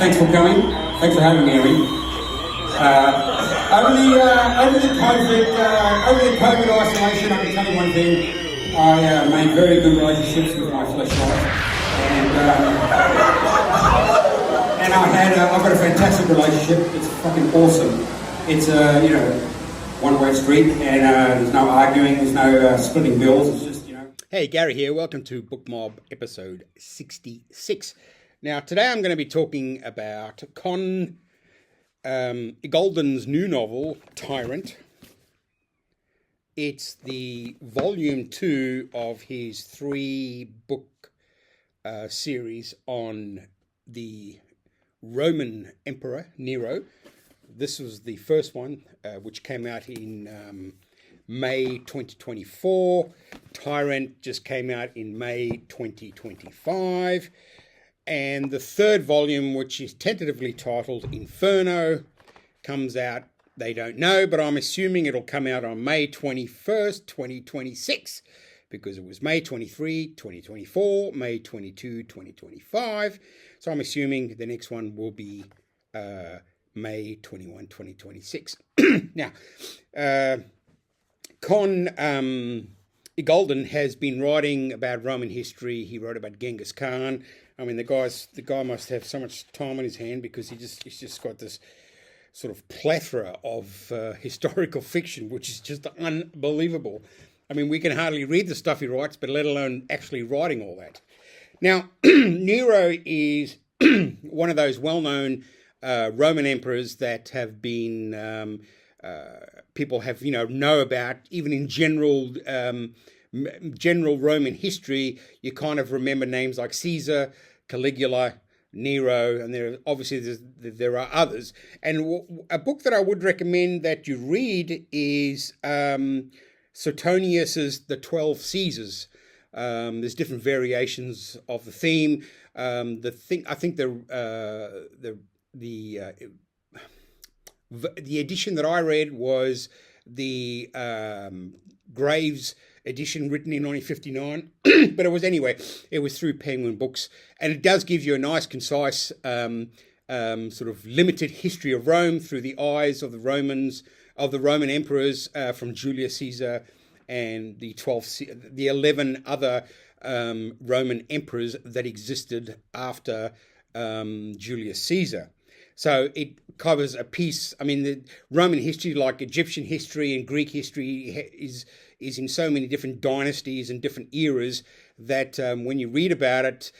Thanks for coming. Thanks for having me, Amy. Over the COVID isolation, I can tell you one thing. I made very good relationships with my fleshlight, and I've got a fantastic relationship. It's fucking awesome. It's one-way street, and there's no arguing, there's no splitting bills. It's just Hey, Gary here. Welcome to BookMob episode 66. Now, today I'm going to be talking about Conn Iggulden's new novel, Tyrant. It's the volume 2 of his 3-book series on the Roman Emperor, Nero. This was the first one, which came out in May 2024. Tyrant just came out in May 2025. And the third volume, which is tentatively titled Inferno, comes out, they don't know, but I'm assuming it'll come out on May 21st, 2026, because it was May 23, 2024, May 22, 2025. So I'm assuming the next one will be May 21, 2026. Now, Conn Iggulden has been writing about Roman history. He wrote about Genghis Khan. I mean, the guy must have so much time on his hand because he's just got this sort of plethora of historical fiction, which is just unbelievable. I mean, we can hardly read the stuff he writes, but let alone actually writing all that. Now, Nero is one of those well-known Roman emperors that have been people have know about, even in general Roman history. You kind of remember names like Caesar, Caligula, Nero, and there are others. And a book that I would recommend that you read is Suetonius's The 12 Caesars. There's different variations of the theme. I think the edition that I read was the Graves edition, written in 1959, but it was through Penguin Books, and it does give you a nice, concise, sort of limited history of Rome through the eyes of the Roman emperors, from Julius Caesar and the 11 other Roman emperors that existed after Julius Caesar. So it covers a piece. I mean, the Roman history, like Egyptian history and Greek history, is in so many different dynasties and different eras that when you read about it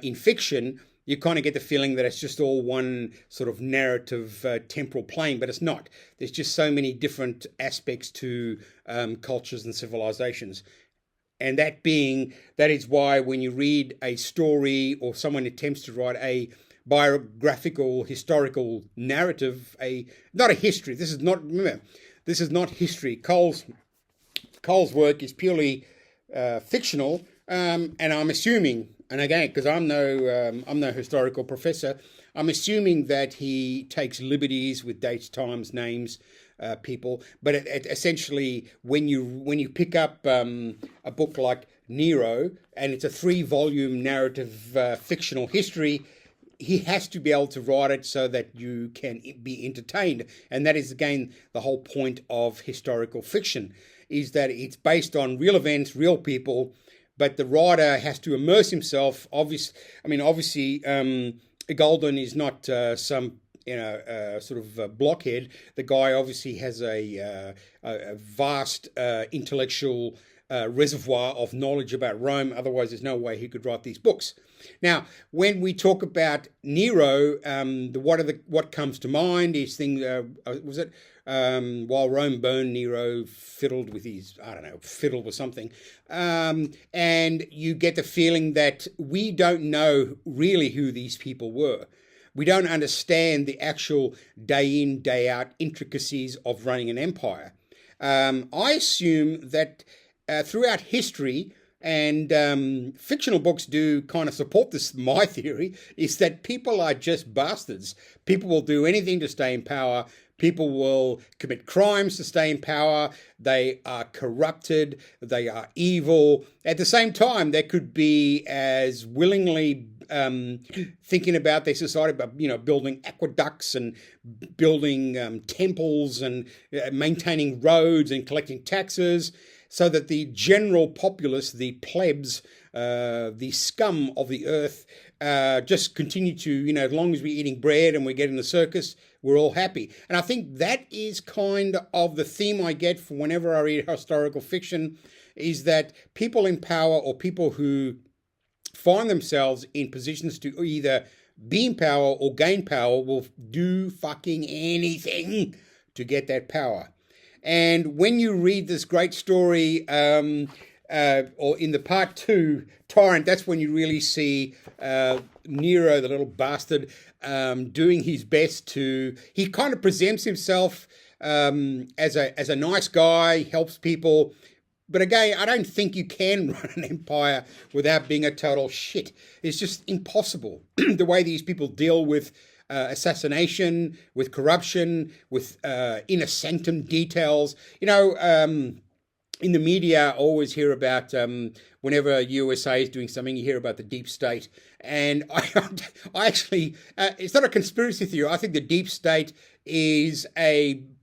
in fiction, you kind of get the feeling that it's just all one sort of narrative temporal plane, but it's not. There's just so many different aspects to cultures and civilizations. And that is why when you read a story or someone attempts to write a biographical, historical narrative, not a history. This is not history. Cole's work is purely fictional, and I'm assuming, and again, because I'm no historical professor, I'm assuming that he takes liberties with dates, times, names, people. But essentially, when you pick up a book like Nero, and it's a 3-volume narrative fictional history, he has to be able to write it so that you can be entertained. And that is, again, the whole point of historical fiction, is that it's based on real events, real people, but the writer has to immerse himself. Obviously, Iggulden is not some sort of blockhead. The guy obviously has a vast intellectual reservoir of knowledge about Rome. Otherwise, there's no way he could write these books. Now, when we talk about Nero, what comes to mind is while Rome burned, Nero fiddled with something. And you get the feeling that we don't know really who these people were. We don't understand the actual day in, day out intricacies of running an empire. I assume that throughout history, and fictional books do kind of support this, my theory, is that people are just bastards. People will do anything to stay in power. People will commit crimes to stay in power. They are corrupted. They are evil. At the same time, they could be as willingly thinking about their society, about building aqueducts and building temples and maintaining roads and collecting taxes, so that the general populace, the plebs, the scum of the earth, just continue to, as long as we're eating bread and we're getting the circus, we're all happy. And I think that is kind of the theme I get from whenever I read historical fiction, is that people in power, or people who find themselves in positions to either be in power or gain power, will do fucking anything to get that power. And when you read this great story, or in the part 2, Tyrant, that's when you really see Nero, the little bastard, doing his best to... He kind of presents himself as a nice guy, helps people. But again, I don't think you can run an empire without being a total shit. It's just impossible. The way these people deal with assassination, with corruption, with inner sanctum details. In the media, I always hear about, whenever USA is doing something, you hear about the deep state. And I actually, it's not a conspiracy theory. I think the deep state is an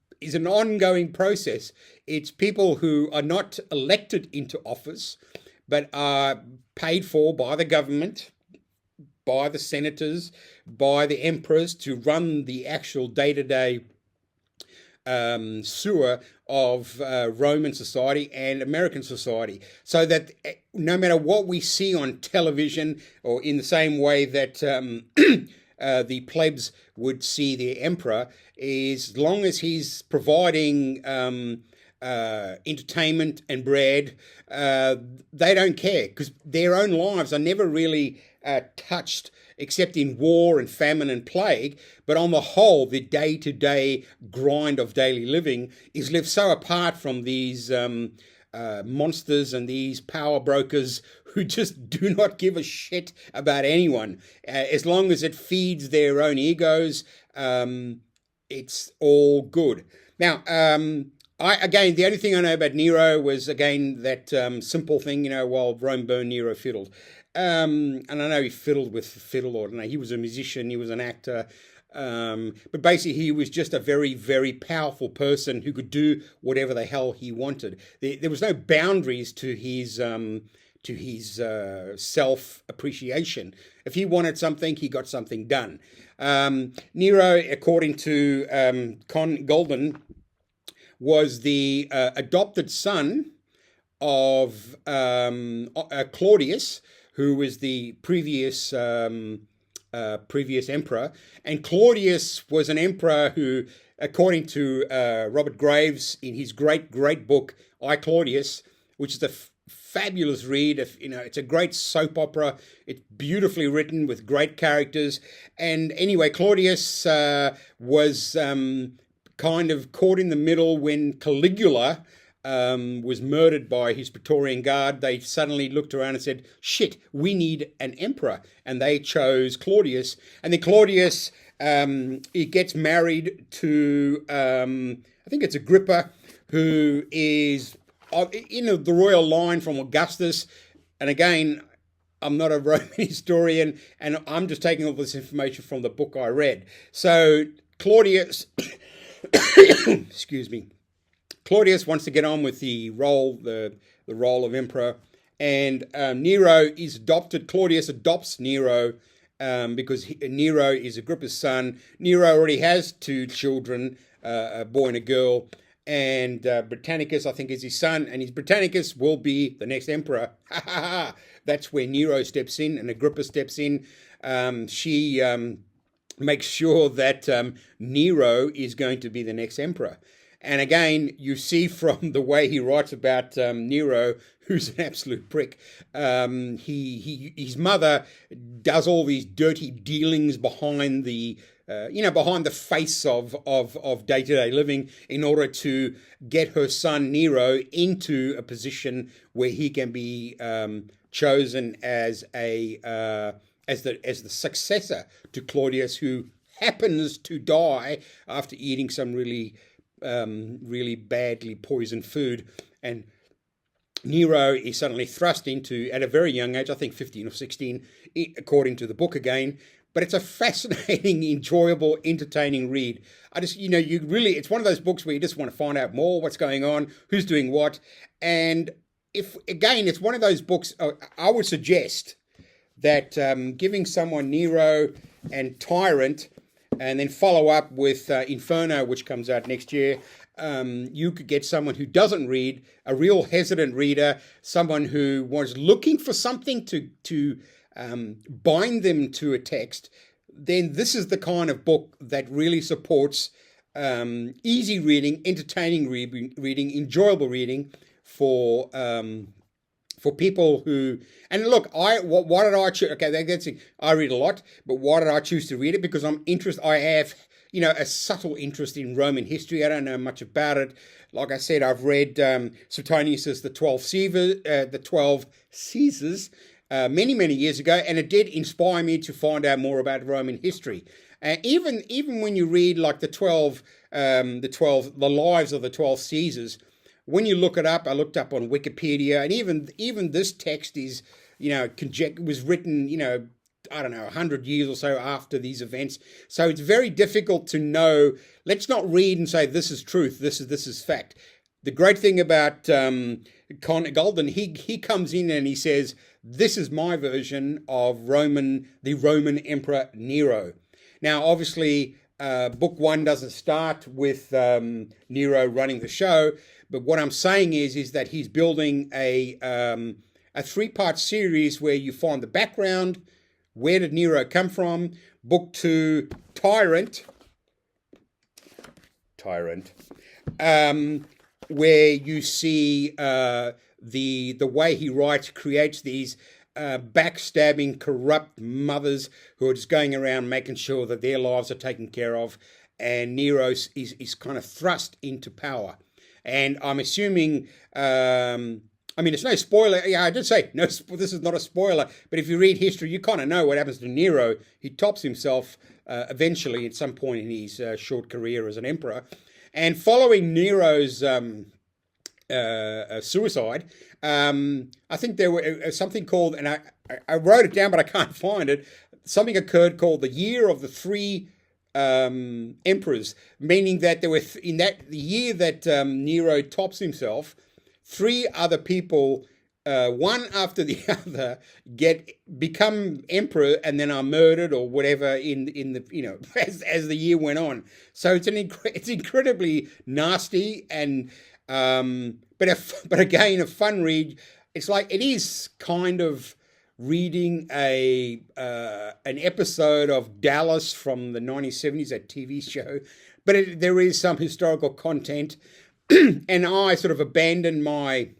ongoing process. It's people who are not elected into office, but are paid for by the government, by the senators, by the emperors, to run the actual day-to-day sewer of Roman society and American society, so that no matter what we see on television, or in the same way that the plebs would see the emperor, as long as he's providing entertainment and bread, they don't care, because their own lives are never really touched, except in war and famine and plague. But on the whole, the day-to-day grind of daily living is lived so apart from these monsters and these power brokers who just do not give a shit about anyone. As long as it feeds their own egos, it's all good. Now, the only thing I know about Nero was, again, that simple thing, while Rome burned, Nero fiddled. And I know he fiddled with the fiddle, or I don't know, he was a musician, he was an actor. But basically, he was just a very, very powerful person who could do whatever the hell he wanted. There was no boundaries to his self-appreciation. If he wanted something, he got something done. Nero, according to Conn Iggulden, was the adopted son of Claudius, who was the previous emperor. And Claudius was an emperor who, according to Robert Graves in his great book I, Claudius, which is a fabulous read. It's a great soap opera. It's beautifully written with great characters. And anyway, Claudius was kind of caught in the middle when Caligula was murdered by his Praetorian Guard. They suddenly looked around and said, shit, we need an emperor. And they chose Claudius. And then Claudius, he gets married to, I think it's Agrippa, who is in the royal line from Augustus. And again, I'm not a Roman historian, and I'm just taking all this information from the book I read. So Claudius, excuse me, Claudius wants to get on with the role of emperor, and Nero is adopted. Claudius adopts Nero because Nero is Agrippa's son. Nero already has 2 children, a boy and a girl, and Britannicus, I think, is his son, and his Britannicus will be the next emperor. That's where Nero steps in and Agrippa steps in. She makes sure that Nero is going to be the next emperor. And again, you see from the way he writes about Nero, who's an absolute prick. His mother does all these dirty dealings behind the face of day-to-day living in order to get her son Nero into a position where he can be chosen as the successor to Claudius, who happens to die after eating some really badly poisoned food. And Nero is suddenly thrust into, at a very young age, I think 15 or 16, according to the book again. But it's a fascinating, enjoyable, entertaining read. I just, you really, it's one of those books where you just want to find out more, what's going on, who's doing what. And it's one of those books, I would suggest that giving someone Nero and Tyrant, and then follow up with Inferno, which comes out next year, you could get someone who doesn't read, a real hesitant reader, someone who was looking for something to bind them to a text. Then this is the kind of book that really supports easy reading, entertaining reading, enjoyable reading for people who, and look, why did I choose? Okay, that's it. I read a lot, but why did I choose to read it? Because I'm interested. I have, a subtle interest in Roman history. I don't know much about it. Like I said, I've read Suetonius's The 12 Caesars many, many years ago, and it did inspire me to find out more about Roman history. Even when you read like the lives of the 12 Caesars. When you look it up, I looked up on Wikipedia, and even this text is, was written, I don't know, 100 years or so after these events. So it's very difficult to know. Let's not read and say this is truth, this is fact. The great thing about Conn Iggulden, he comes in and he says, this is my version of the Roman Emperor Nero. Now, obviously, book one doesn't start with Nero running the show. But what I'm saying is that he's building a 3-part series where you find the background, where did Nero come from, book 2, Tyrant, where you see the way he creates these backstabbing, corrupt mothers who are just going around making sure that their lives are taken care of, and Nero is kind of thrust into power. And I'm assuming, it's no spoiler. Yeah, I did say, no, this is not a spoiler. But if you read history, you kind of know what happens to Nero. He tops himself eventually at some point in his short career as an emperor. And following Nero's suicide, I think there was something called, and I wrote it down, but I can't find it. Something occurred called the Year of the Three Emperors, meaning that there were the year that Nero tops himself, 3 other people, one after the other, become emperor and then are murdered or whatever in the as the year went on. So it's incredibly nasty and but again a fun read. It's like it is kind of reading an episode of Dallas from the 1970s, that TV show, but there is some historical content, and I sort of I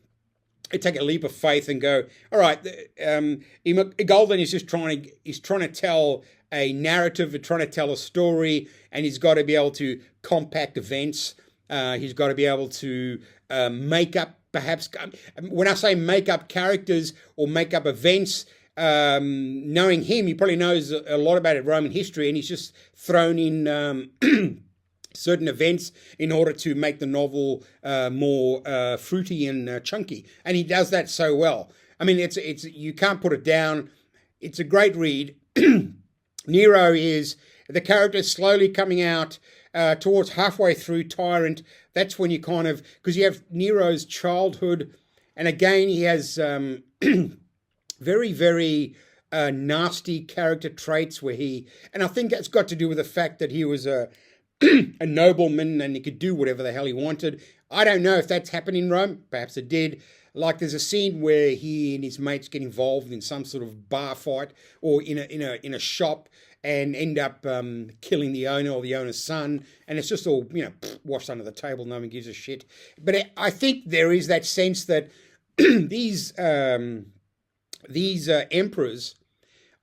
take a leap of faith and go, all right, Iggulden is just trying to tell a narrative, trying to tell a story, and he's got to be able to compact events. He's got to be able to make up, perhaps, when I say make up characters or make up events, knowing him, he probably knows a lot about Roman history, and he's just thrown in certain events in order to make the novel more fruity and chunky. And he does that so well. I mean, it's you can't put it down. It's a great read. Nero is the character slowly coming out towards halfway through Tyrant. That's when you kind of, because you have Nero's childhood, and again he has very, very nasty character traits where and I think that's got to do with the fact that he was a nobleman and he could do whatever the hell he wanted. I don't know if that's happened in Rome. Perhaps it did. Like there's a scene where he and his mates get involved in some sort of bar fight or in a shop and end up killing the owner or the owner's son, and it's just all washed under the table. No one gives a shit. But I think there is that sense that these emperors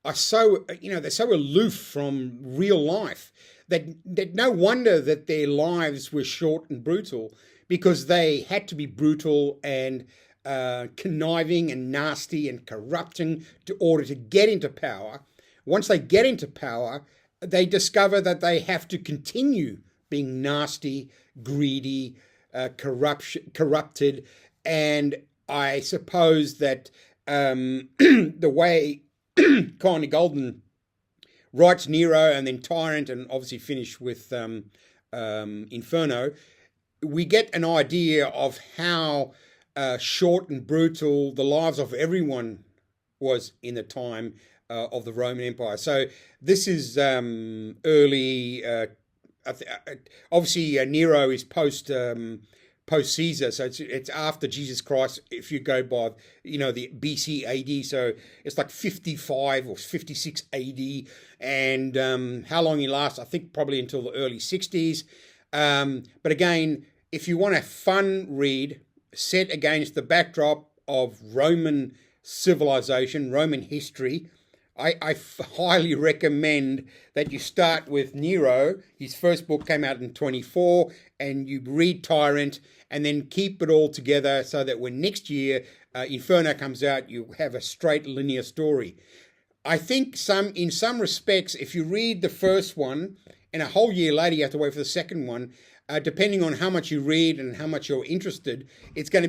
are so they're so aloof from real life that no wonder that their lives were short and brutal, because they had to be brutal and conniving and nasty and corrupting in order to get into power. Once they get into power, they discover that they have to continue being nasty, greedy, corrupted, and I suppose that the way Conn Iggulden writes Nero and then Tyrant and obviously finish with Inferno, we get an idea of how short and brutal the lives of everyone was in the time of the Roman Empire. So this is early. Obviously, Nero is post Caesar, so it's after Jesus Christ. If you go by the BC AD, so it's like 55 or 56 AD, and how long he lasts, I think probably until the early 60s. But again, if you want a fun read set against the backdrop of Roman civilization, Roman history, I highly recommend that you start with Nero. His first book came out in 24, and you read Tyrant, and then keep it all together so that when next year Inferno comes out, you have a straight linear story. I think in some respects, if you read the first one, and a whole year later you have to wait for the second one, depending on how much you read and how much you're interested, it's going to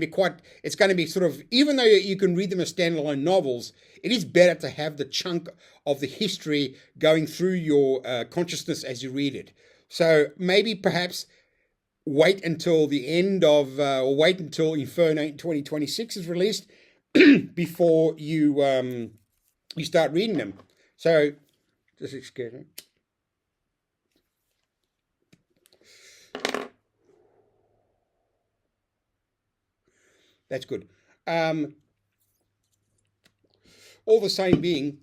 be sort of, even though you can read them as standalone novels, it is better to have the chunk of the history going through your consciousness as you read it. So maybe perhaps wait until the end of, or wait until Inferno 2026 is released before you start reading them. So, just excuse me. That's good. All the same being,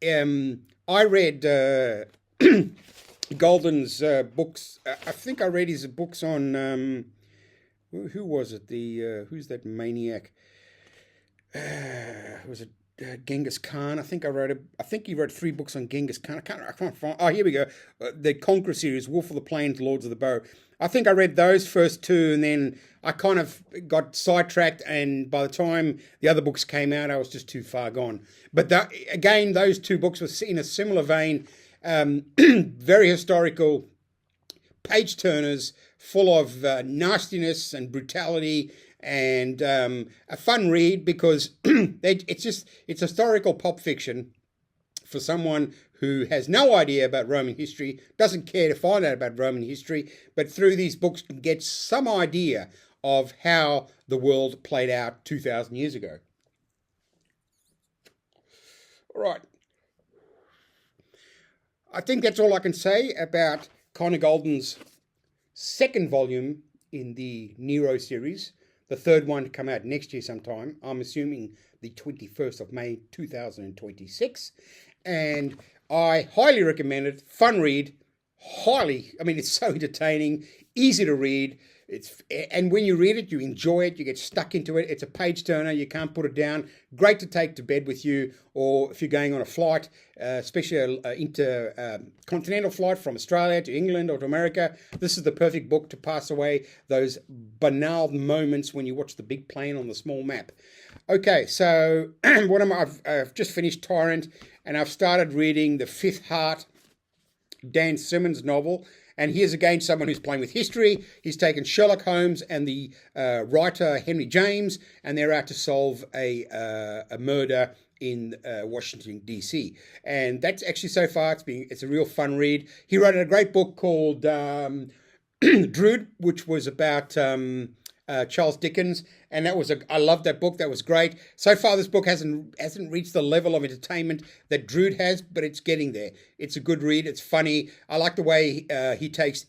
I read Golden's books. I think I read his books on who was it? Who's that maniac? Was it Genghis Khan? I think he wrote 3 books on Genghis Khan. I can't find. Oh, here we go. The Conqueror series, Wolf of the Plains, Lords of the Bow. I think I read those first 2, and then I kind of got sidetracked, and by the time the other books came out, I was just too far gone. But again, those 2 books were in a similar vein, very historical, page turners, full of nastiness and brutality, and a fun read because it's historical pop fiction for someone who has no idea about Roman history, doesn't care to find out about Roman history, but through these books can get some idea of how the world played out 2,000 years ago. All right. I think that's all I can say about Conn Iggulden's second volume in the Nero series. The third one to come out next year sometime. I'm assuming the 21st of May 2026. And I highly recommend it. Fun read. It's so entertaining, easy to read. And when you read it, you enjoy it, you get stuck into it. It's a page turner, you can't put it down. Great to take to bed with you, or if you're going on a flight, especially intercontinental flight from Australia to England or to America. This is the perfect book to pass away those banal moments when you watch the big plane on the small map. Okay, so I've just finished Tyrant, and I've started reading The Fifth Heart, Dan Simmons novel. And here's again someone who's playing with history. He's taken Sherlock Holmes and the writer Henry James, and they're out to solve a murder in Washington, D.C. And that's actually, so far, it's a real fun read. He wrote a great book called Drood, which was about Charles Dickens, and I loved that book. That was great. So far, this book hasn't reached the level of entertainment that Drood has, but it's getting there. It's a good read. It's funny. I like the way he takes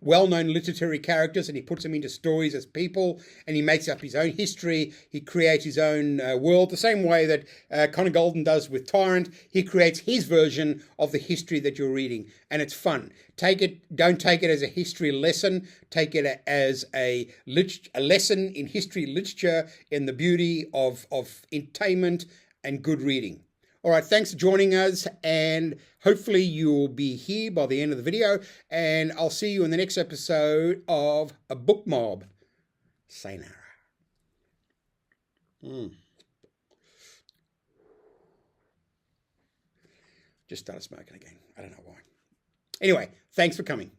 well-known literary characters and he puts them into stories as people, and he makes up his own history. He creates his own world, the same way that Conn Iggulden does with Tyrant. He creates his version of the history that you're reading, and it's fun. Don't take it as a history lesson. Take it as a lesson in history literature, in the beauty of entertainment and good reading. All right, thanks for joining us, and hopefully you'll be here by the end of the video, and I'll see you in the next episode of a BookMob. Sayonara. Just started smoking again. I don't know why. Anyway, thanks for coming.